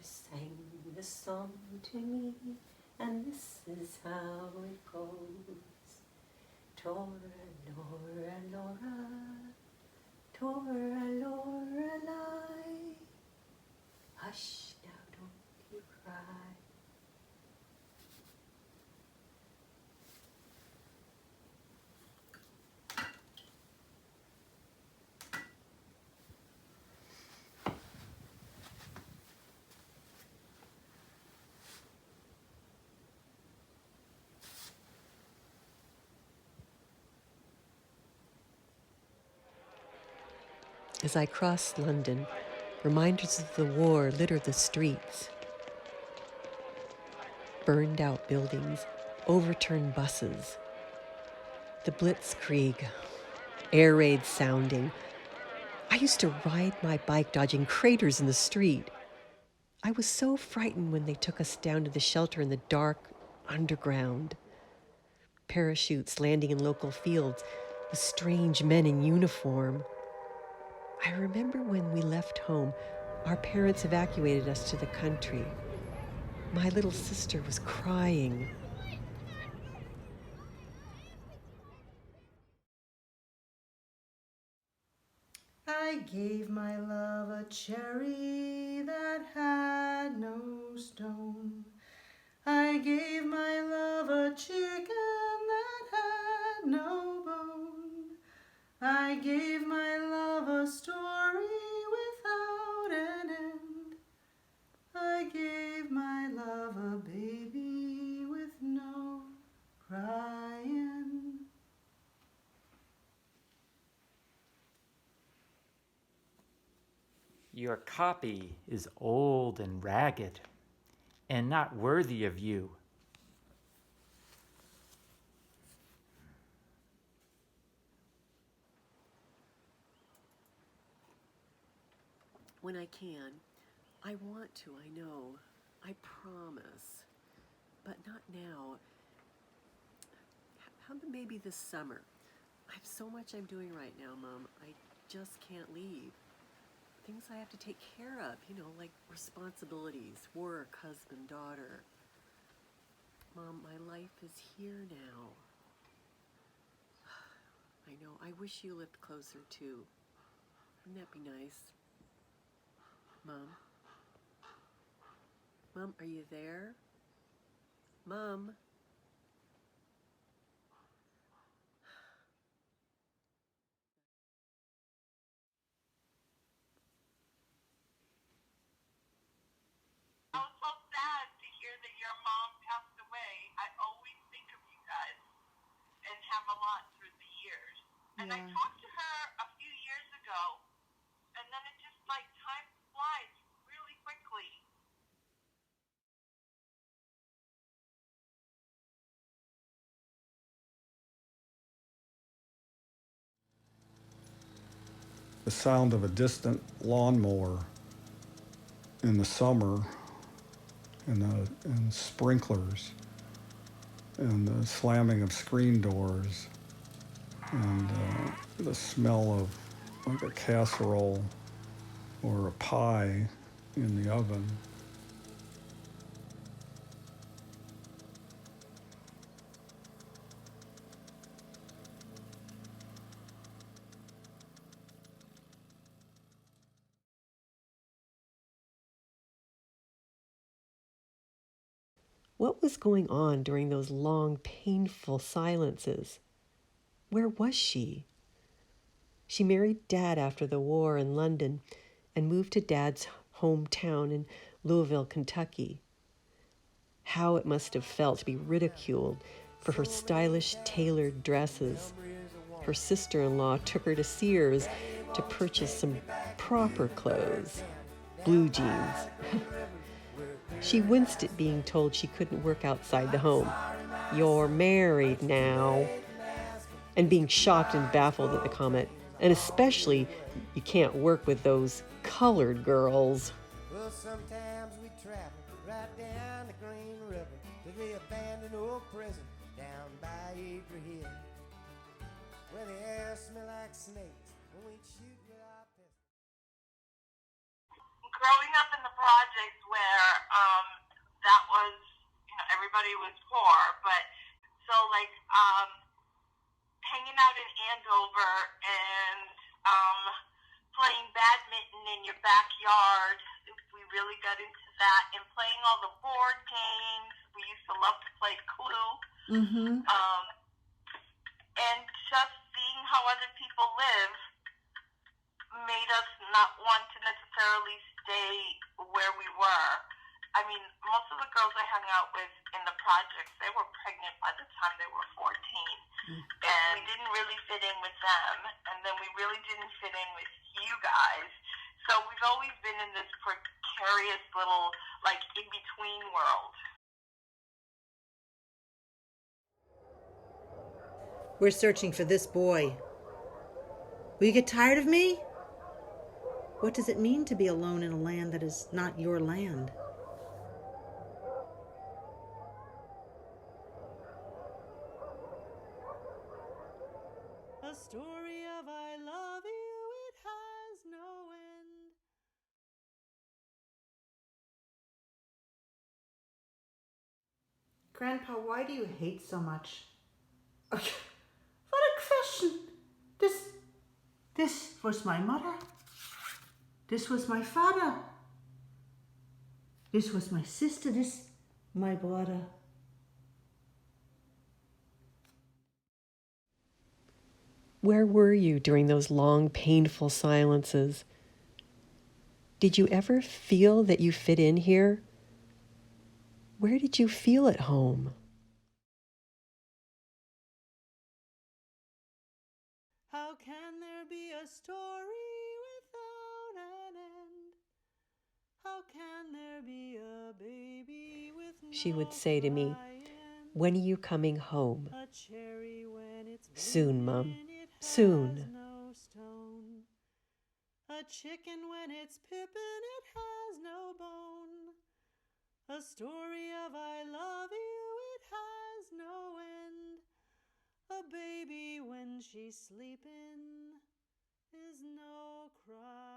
sang the song to me, and this is how it goes. Tora, Lora, Lora, Tora, Lorelei. Hush, now don't you cry. As I crossed London, reminders of the war littered the streets. Burned out buildings, overturned buses. The blitzkrieg, air raids sounding. I used to ride my bike dodging craters in the street. I was so frightened when they took us down to the shelter in the dark underground. Parachutes landing in local fields with strange men in uniform. I remember when we left home, our parents evacuated us to the country. My little sister was crying. I gave my love a cherry that had no stone. I gave my love a chicken that had no bone. I gave my love a story without an end. I gave my love a baby with no crying. Your copy is old and ragged and not worthy of you. When I can, I want to, I know. I promise. But not now. How about maybe this summer? I have so much I'm doing right now, Mom. I just can't leave. Things I have to take care of, like responsibilities, work, husband, daughter. Mom, my life is here now. I know, I wish you lived closer too. Wouldn't that be nice? Mom? Mom, are you there? Mom? I was so sad to hear that your mom passed away. I always think of you guys and have a lot through the years. And I talked to her a few years ago, and then it just like time flies really quickly. The sound of a distant lawnmower in the summer and sprinklers and the slamming of screen doors and the smell of like a casserole or a pie in the oven. What was going on during those long, painful silences? Where was she? She married Dad after the war in London and moved to Dad's hometown in Louisville, Kentucky. How it must have felt to be ridiculed for her stylish tailored dresses. Her sister-in-law took her to Sears to purchase some proper clothes, blue jeans. She winced at being told she couldn't work outside the home. You're married now. And being shocked and baffled at the comment, and especially, you can't work with those colored girls. Well, sometimes we travel right down the Green River to the abandoned old prison down by Acre Hill, where the air smell like snakes when we shoot with our pistols. Growing up in the projects where that was, everybody was poor, but so like hanging out in Andover and playing badminton in your backyard. We really got into that, and playing all the board games. We used to love to play Clue. Mm-hmm. And just seeing how other people live made us not want to necessarily stay where we were. I mean, most of the girls I hung out with in the projects, they were pregnant by the time they were 14. And we didn't really fit in with them. And then we really didn't fit in with you guys. So we've always been in this precarious little, like, in-between world. We're searching for this boy. Will you get tired of me? What does it mean to be alone in a land that is not your land? A story of I love you, it has no end. Grandpa, why do you hate so much? What a question! This was my mother. This was my father. This was my sister. This my brother. Where were you during those long, painful silences? Did you ever feel that you fit in here? Where did you feel at home? How can there be a story without an end? How can there be a baby with no She would say to me, "When are you coming home?" A cherry when it's "Soon, Mum, it has soon." no stone. A chicken when it's pippin', it has no bone. A story of I love you, it has no end. A baby when she's sleeping is no cry.